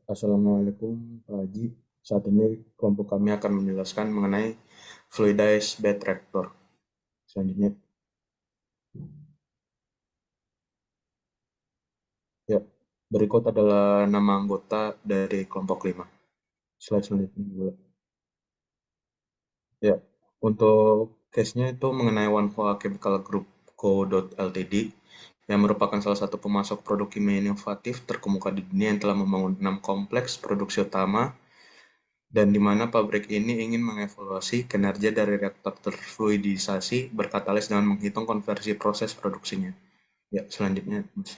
Assalamualaikum Pak Haji. Saat ini kelompok kami akan menjelaskan mengenai fluidized bed reactor. Selanjutnya, ya, berikut adalah nama anggota dari kelompok 5. Slide selanjutnya boleh. Ya, untuk case-nya itu mengenai Wanhua Chemical Group Co. Ltd. yang merupakan salah satu pemasok produk kimia inovatif terkemuka di dunia yang telah membangun 6 kompleks produksi utama dan di mana pabrik ini ingin mengevaluasi kinerja dari reaktor terfluidisasi berkatalis dengan menghitung konversi proses produksinya. Ya, selanjutnya, Mas.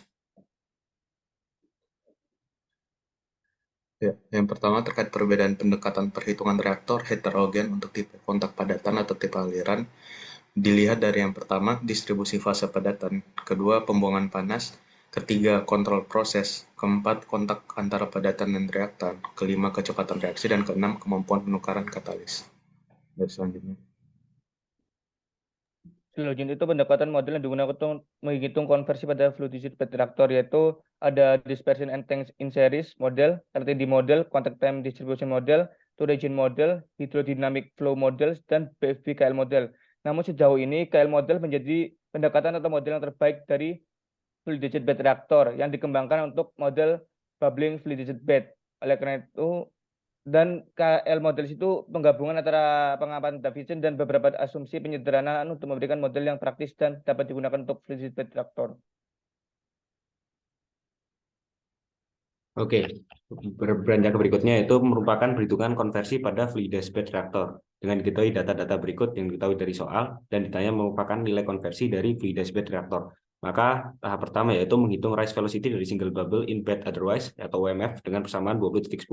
Ya, yang pertama terkait perbedaan pendekatan perhitungan reaktor heterogen untuk tipe kontak padatan atau tipe aliran. Dilihat dari yang pertama, distribusi fase padatan. Kedua, pembuangan panas. Ketiga, kontrol proses. Keempat, kontak antara padatan dan reaktan. Kelima, kecepatan reaksi. Dan keenam, kemampuan penukaran katalis. Dan selanjutnya. Selanjutnya itu pendekatan model yang digunakan untuk menghitung konversi pada fluidized bed reactor, yaitu ada dispersion and tank in series model, RTD model, contact time distribution model, two region model, hydrodynamic flow model, dan BFB KL model. Namun sejauh ini KL model menjadi pendekatan atau model yang terbaik dari fluidized bed reactor yang dikembangkan untuk model bubbling fluidized bed. Oleh karena itu, dan KL model itu penggabungan antara pengamatan Davidson dan beberapa asumsi penyederhanaan untuk memberikan model yang praktis dan dapat digunakan untuk fluidized bed reactor. Oke, beranjak ke berikutnya itu merupakan perhitungan konversi pada fluidized bed reactor. Dengan diketahui data-data berikut yang diketahui dari soal dan ditanya merupakan nilai konversi dari fluidized bed reactor. Maka tahap pertama yaitu menghitung rise velocity dari single bubble in bed otherwise atau WMF dengan persamaan 20.10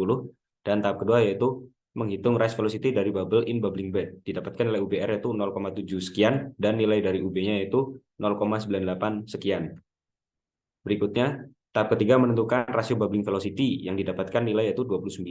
dan tahap kedua yaitu menghitung rise velocity dari bubble in bubbling bed. Didapatkan nilai UBR yaitu 0,7 sekian dan nilai dari UB-nya yaitu 0,98 sekian. Berikutnya, tahap ketiga menentukan rasio bubbling velocity yang didapatkan nilai yaitu 29,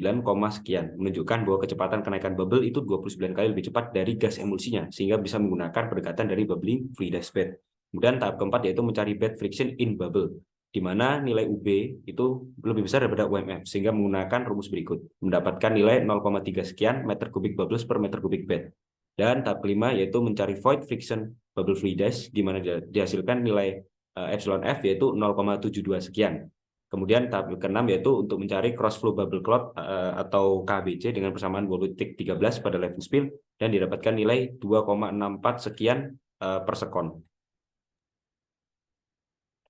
sekian, menunjukkan bahwa kecepatan kenaikan bubble itu 29 kali lebih cepat dari gas emulsinya, sehingga bisa menggunakan pendekatan dari bubbling fluidized bed. Kemudian tahap keempat yaitu mencari bed friction in bubble, di mana nilai UB itu lebih besar daripada UMF, sehingga menggunakan rumus berikut, mendapatkan nilai 0,3 sekian meter kubik bubbles per meter kubik bed. Dan tahap kelima yaitu mencari void friction bubble fluidize, di mana dihasilkan nilai epsilon F yaitu 0,72 sekian. Kemudian tahap keenam yaitu untuk mencari cross flow bubble clot atau KBC dengan persamaan 13 pada level spill dan didapatkan nilai 2,64 sekian per sekon.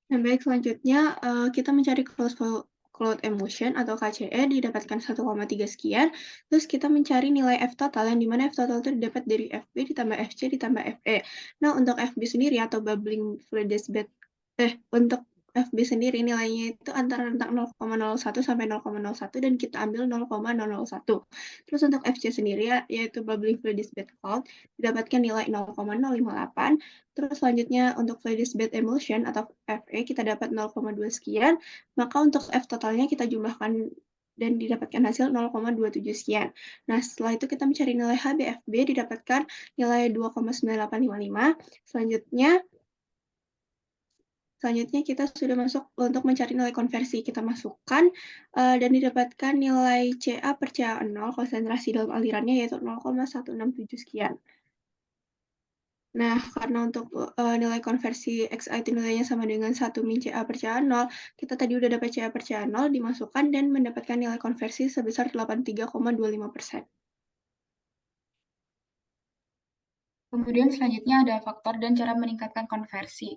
Nah, baik, selanjutnya kita mencari closed flow cloud emulsion atau KCE didapatkan 1,3 sekian. Terus kita mencari nilai F total yang dimana F total itu didapat dari FB ditambah FC ditambah FE. Nah, untuk FB sendiri atau bubbling fluidized bed untuk FB sendiri nilainya itu antara rentang 0,01 sampai 0,01 dan kita ambil 0,001. Terus untuk FC sendiri yaitu bubbling fluidized bed cloud didapatkan nilai 0,058. Terus selanjutnya untuk fluidized bed emulsion atau FE kita dapat 0,2 sekian. Maka untuk F totalnya kita jumlahkan dan didapatkan hasil 0,27 sekian. Nah, setelah itu kita mencari nilai HBFB didapatkan nilai 2,9855. Selanjutnya kita sudah masuk untuk mencari nilai konversi. Kita masukkan dan didapatkan nilai CA per CA0 konsentrasi dalam alirannya yaitu 0,167 sekian. Nah, karena untuk nilai konversi XA itu nilainya sama dengan 1 min CA per CA0, kita tadi udah dapat CA per CA0 dimasukkan dan mendapatkan nilai konversi sebesar 83,25%. Kemudian selanjutnya ada faktor dan cara meningkatkan konversi.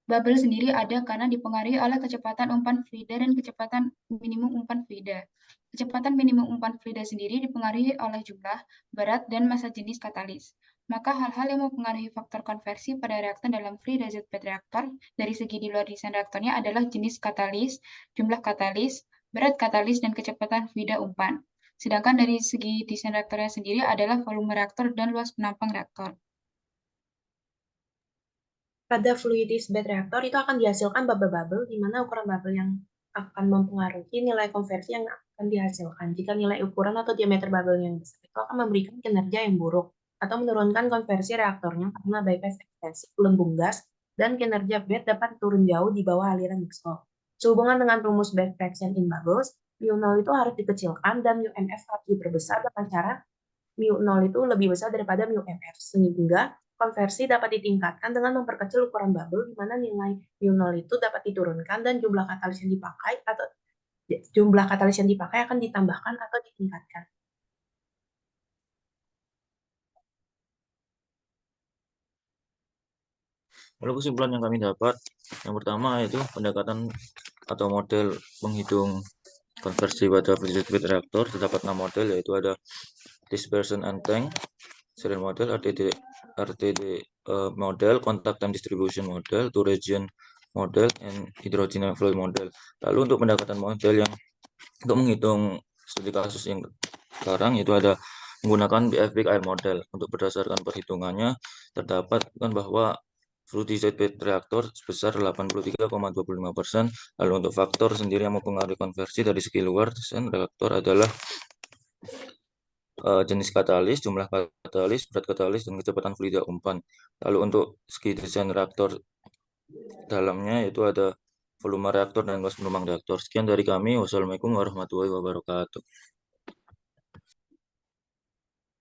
Bubble sendiri ada karena dipengaruhi oleh kecepatan umpan fluida dan kecepatan minimum umpan fluida. Kecepatan minimum umpan fluida sendiri dipengaruhi oleh jumlah, berat, dan massa jenis katalis. Maka hal-hal yang mempengaruhi faktor konversi pada reaktan dalam fluidized bed reactor dari segi di luar desain reaktornya adalah jenis katalis, jumlah katalis, berat katalis, dan kecepatan fluida umpan. Sedangkan dari segi desain reaktornya sendiri adalah volume reaktor dan luas penampang reaktor. Pada fluidized bed reactor itu akan dihasilkan bubble-bubble, di mana ukuran bubble yang akan mempengaruhi nilai konversi yang akan dihasilkan. Jika nilai ukuran atau diameter bubble yang besar itu akan memberikan kinerja yang buruk atau menurunkan konversi reaktornya karena bypass ekstensi gelembung gas dan kinerja bed dapat turun jauh di bawah aliran mixture. Sehubungan dengan rumus bed fraction in bubbles, mu0 itu harus dikecilkan dan mu-mf harus diperbesar dengan cara mu0 itu lebih besar daripada mu-mf, sehingga konversi dapat ditingkatkan dengan memperkecil ukuran bubble, di mana nilai mu0 itu dapat diturunkan dan jumlah katalis yang dipakai akan ditambahkan atau ditingkatkan. Lalu kesimpulan yang kami dapat, yang pertama itu pendekatan atau model penghitung konversi pada fluid bed reactor terdapat 6 model, yaitu ada dispersion and tank serial model, RTD model, contact time distribution model, two region model, and hydrogen fluid model. Lalu untuk pendekatan model yang untuk menghitung studi kasus yang sekarang itu ada menggunakan BF-Big Air model. Untuk berdasarkan perhitungannya terdapat kan bahwa fluidized bed reaktor sebesar 83,25%. Lalu untuk faktor sendiri yang mempengaruhi konversi dari segi luar desain reaktor adalah jenis katalis, jumlah katalis, berat katalis, dan kecepatan fluida umpan. Lalu untuk segi desain reaktor dalamnya itu ada volume reaktor dan gas penumpang reaktor. Sekian dari kami. Wassalamualaikum warahmatullahi wabarakatuh.